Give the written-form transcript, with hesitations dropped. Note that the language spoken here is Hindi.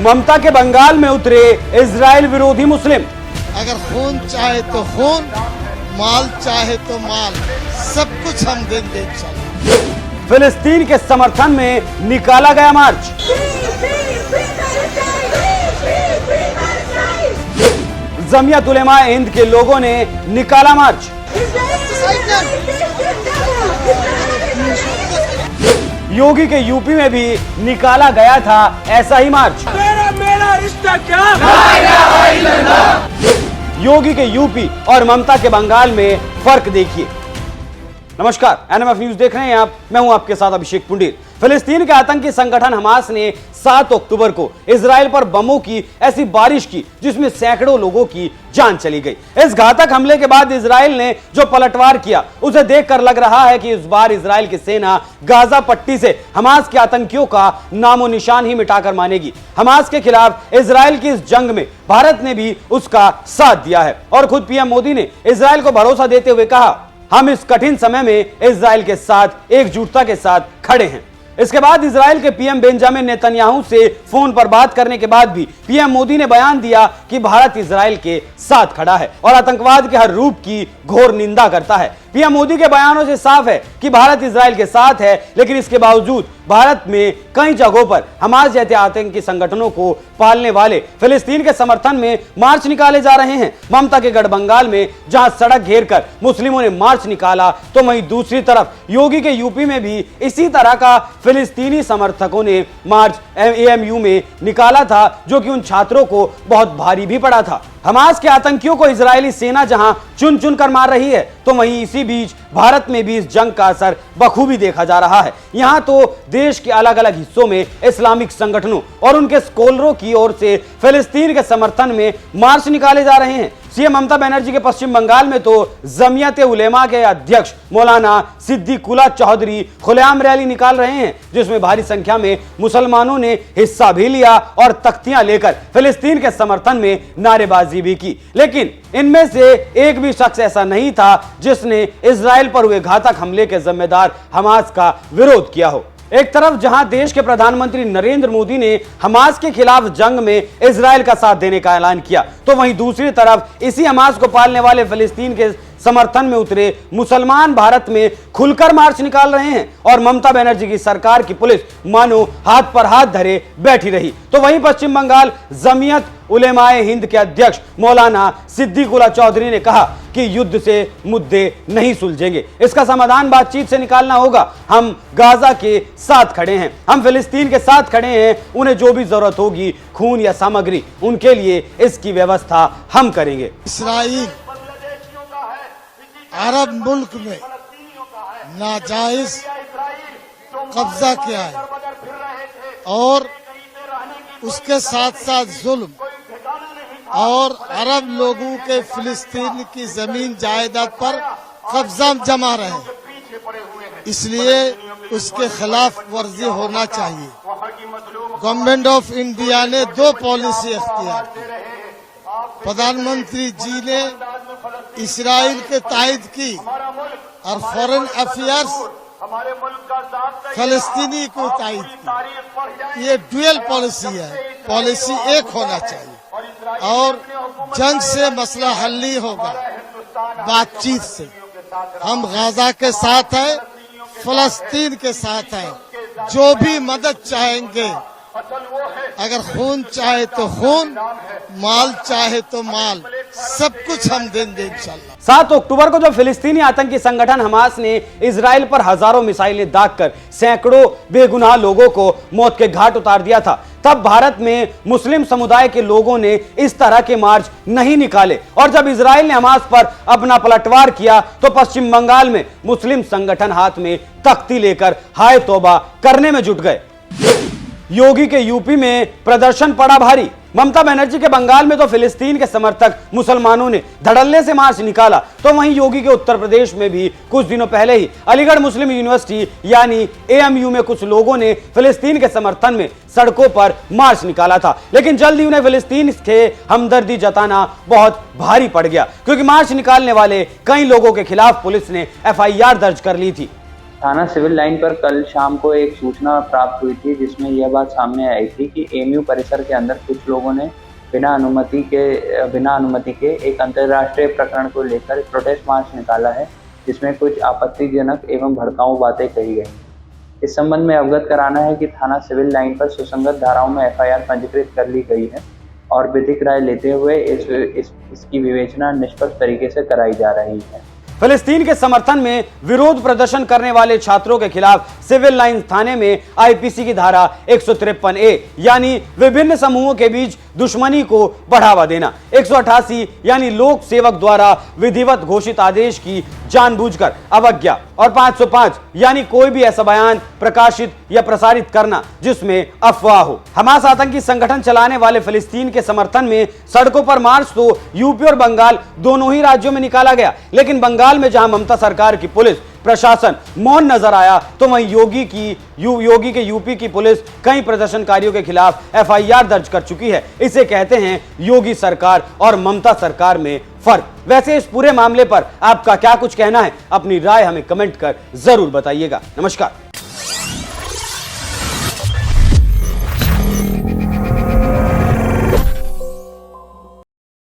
ममता के बंगाल में उतरे इजराइल विरोधी मुस्लिम। अगर खून चाहे तो खून, माल चाहे तो माल, सब कुछ हम देंगे इंशाल्लाह। फिलिस्तीन के समर्थन में निकाला गया मार्च। जमियत उलेमा हिंद के लोगों ने निकाला मार्च। योगी के यूपी में भी निकाला गया था ऐसा ही मार्च। मेरा रिश्ता क्या? योगी के यूपी और ममता के बंगाल में फर्क देखिए। नमस्कार, एनएमएफ न्यूज देख रहे हैं आप। मैं हूं आपके साथ अभिषेक पुंडीर। फिलिस्तीन के आतंकी संगठन हमास ने 7 अक्टूबर को इजराइल पर बमों की ऐसी बारिश की जिसमें सैकड़ों लोगों की जान चली गई। इस घातक हमले के बाद इजराइल ने जो पलटवार किया उसे देखकर लग रहा है कि इस बार इजराइल की सेना गाजा पट्टी से हमास के आतंकियों का नामो निशान ही मिटाकर मानेगी। हमास के खिलाफ इजराइल की इस जंग में भारत ने भी उसका साथ दिया है और खुद पीएम मोदी ने इजराइल को भरोसा देते हुए कहा, हम इस कठिन समय में इजराइल के साथ एकजुटता के साथ खड़े हैं। इसके बाद इजराइल के पीएम बेंजामिन नेतन्याहू से फोन पर बात करने के बाद भी पीएम मोदी ने बयान दिया कि भारत इजराइल के साथ खड़ा है और आतंकवाद के हर रूप की घोर निंदा करता है। पीएम मोदी के बयानों से साफ है कि भारत इजराइल के साथ है, लेकिन इसके बावजूद भारत में कई जगहों पर हमास जैसे आतंकी संगठनों को पालने वाले फिलिस्तीन के समर्थन में मार्च निकाले जा रहे हैं। ममता के गढ़ बंगाल में जहां सड़क घेरकर मुस्लिमों ने मार्च निकाला, तो वहीं दूसरी तरफ योगी के यूपी में भी इसी तरह का फिलिस्तीनी समर्थकों ने मार्च एएमयू में निकाला था, जो कि उन छात्रों को बहुत भारी भी पड़ा था। हमास के आतंकियों को इजरायली सेना जहां चुन चुन कर मार रही है, तो वहीं इसी बीच भारत में भी इस जंग का असर बखूबी देखा जा रहा है। यहां तो देश के अलग अलग हिस्सों में इस्लामिक संगठनों और उनके स्कॉलरों की ओर से फिलिस्तीन के समर्थन में मार्च निकाले जा रहे हैं। सीएम ममता बनर्जी के पश्चिम बंगाल में तो जमियत उलेमा के अध्यक्ष मौलाना सिद्दीकुल्लाह चौधरी खुलेआम रैली निकाल रहे हैं, जिसमें भारी संख्या में मुसलमानों ने हिस्सा भी लिया और तख्तियां लेकर फिलिस्तीन के समर्थन में नारेबाजी भी की। लेकिन इनमें से एक भी शख्स ऐसा नहीं था जिसने इजराइल पर हुए घातक हमले के जिम्मेदार हमास का विरोध किया हो। एक तरफ जहां देश के प्रधानमंत्री नरेंद्र मोदी ने हमास के खिलाफ जंग में इजराइल का साथ देने का ऐलान किया, तो वहीं दूसरी तरफ इसी हमास को पालने वाले फिलिस्तीन के समर्थन में उतरे मुसलमान भारत में खुलकर मार्च निकाल रहे हैं और ममता बनर्जी की सरकार की पुलिस मानो हाथ पर हाथ धरे बैठी रही। तो वहीं पश्चिम बंगाल जमियत उलेमाए हिंद के अध्यक्ष मौलाना सिद्दीकुल्लाह चौधरी ने कहा कि युद्ध से मुद्दे नहीं सुलझेंगे, इसका समाधान बातचीत से निकालना होगा। हम गाजा के साथ खड़े हैं, हम फिलिस्तीन के साथ खड़े हैं। उन्हें जो भी जरूरत होगी, खून या सामग्री, उनके लिए इसकी व्यवस्था हम करेंगे। इसराइल अरब मुल्क में नाजायज कब्जा किया है और उसके साथ साथ जुल्म और अरब लोगों के फिलिस्तीन की जमीन जायदाद पर कब्जा जमा रहे हैं, इसलिए उसके खिलाफ वर्जी होना चाहिए। गवर्नमेंट ऑफ इंडिया ने 2 पॉलिसी इख्तियार की। प्रधानमंत्री जी ने इसराइल के तायद की और फॉरेन अफेयर्स फलस्तीनी को तायद की। ये ड्यूअल पॉलिसी है, पॉलिसी एक होना चाहिए और जंग से मसला हल नहीं होगा, बातचीत से। हम गाजा के साथ हैं, फलस्तीन के साथ हैं, जो भी मदद चाहेंगे। अगर खून चाहे तो खून, माल चाहे तो माल, सब कुछ हम देंगे इंशाल्लाह। 7 अक्टूबर को जब फिलिस्तीनी आतंकी संगठन हमास ने इजराइल पर हजारों मिसाइलें दागकर सैकड़ों बेगुनाह लोगों को मौत के घाट उतार दिया था, तब भारत में मुस्लिम समुदाय के लोगों ने इस तरह के मार्च नहीं निकाले। और जब इजराइल ने हमास पर अपना पलटवार किया, तो पश्चिम बंगाल में मुस्लिम संगठन हाथ में तख्ती लेकर हाय तौबा करने में जुट गए। योगी के यूपी में प्रदर्शन पड़ा भारी। ममता बनर्जी के बंगाल में तो फिलिस्तीन के समर्थक मुसलमानों ने धड़ल्ले से मार्च निकाला, तो वहीं योगी के उत्तर प्रदेश में भी कुछ दिनों पहले ही अलीगढ़ मुस्लिम यूनिवर्सिटी यानी एएमयू में कुछ लोगों ने फिलिस्तीन के समर्थन में सड़कों पर मार्च निकाला था। लेकिन जल्द ही उन्हें फिलिस्तीन से हमदर्दी जताना बहुत भारी पड़ गया, क्योंकि मार्च निकालने वाले कई लोगों के खिलाफ पुलिस ने एफआईआर दर्ज कर ली थी। थाना सिविल लाइन पर कल शाम को एक सूचना प्राप्त हुई थी, जिसमें यह बात सामने आई थी कि एमयू परिसर के अंदर कुछ लोगों ने बिना अनुमति के एक अंतर्राष्ट्रीय प्रकरण को लेकर प्रोटेस्ट मार्च निकाला है, जिसमें कुछ आपत्तिजनक एवं भड़काऊ बातें कही गई। इस संबंध में अवगत कराना है कि थाना सिविल लाइन पर सुसंगत धाराओं में एफआईआर पंजीकृत कर ली गई है और विधिक राय लेते हुए इसकी विवेचना निष्पक्ष तरीके से कराई जा रही है। फिलिस्तीन के समर्थन में विरोध प्रदर्शन करने वाले छात्रों के खिलाफ सिविल लाइन थाने में आईपीसी की धारा 153A यानी विभिन्न समूहों के बीच दुश्मनी को बढ़ावा देना, 188 यानी लोक सेवक द्वारा विधिवत घोषित आदेश की जानबूझकर अवज्ञा और 505 यानी कोई भी ऐसा बयान प्रकाशित या प्रसारित करना जिसमें अफवाह हो। हमास आतंकी संगठन चलाने वाले फिलिस्तीन के समर्थन में सड़कों पर मार्च तो यूपी और बंगाल दोनों ही राज्यों में निकाला गया, लेकिन बंगाल में जहां ममता सरकार की पुलिस प्रशासन मौन नजर आया, तो वहीं योगी के यूपी की पुलिस कई प्रदर्शनकारियों के खिलाफ एफआईआर दर्ज कर चुकी है। इसे कहते हैं योगी सरकार और ममता सरकार में फर्क। वैसे इस पूरे मामले पर आपका क्या कुछ कहना है? अपनी राय हमें कमेंट कर जरूर बताइएगा। नमस्कार।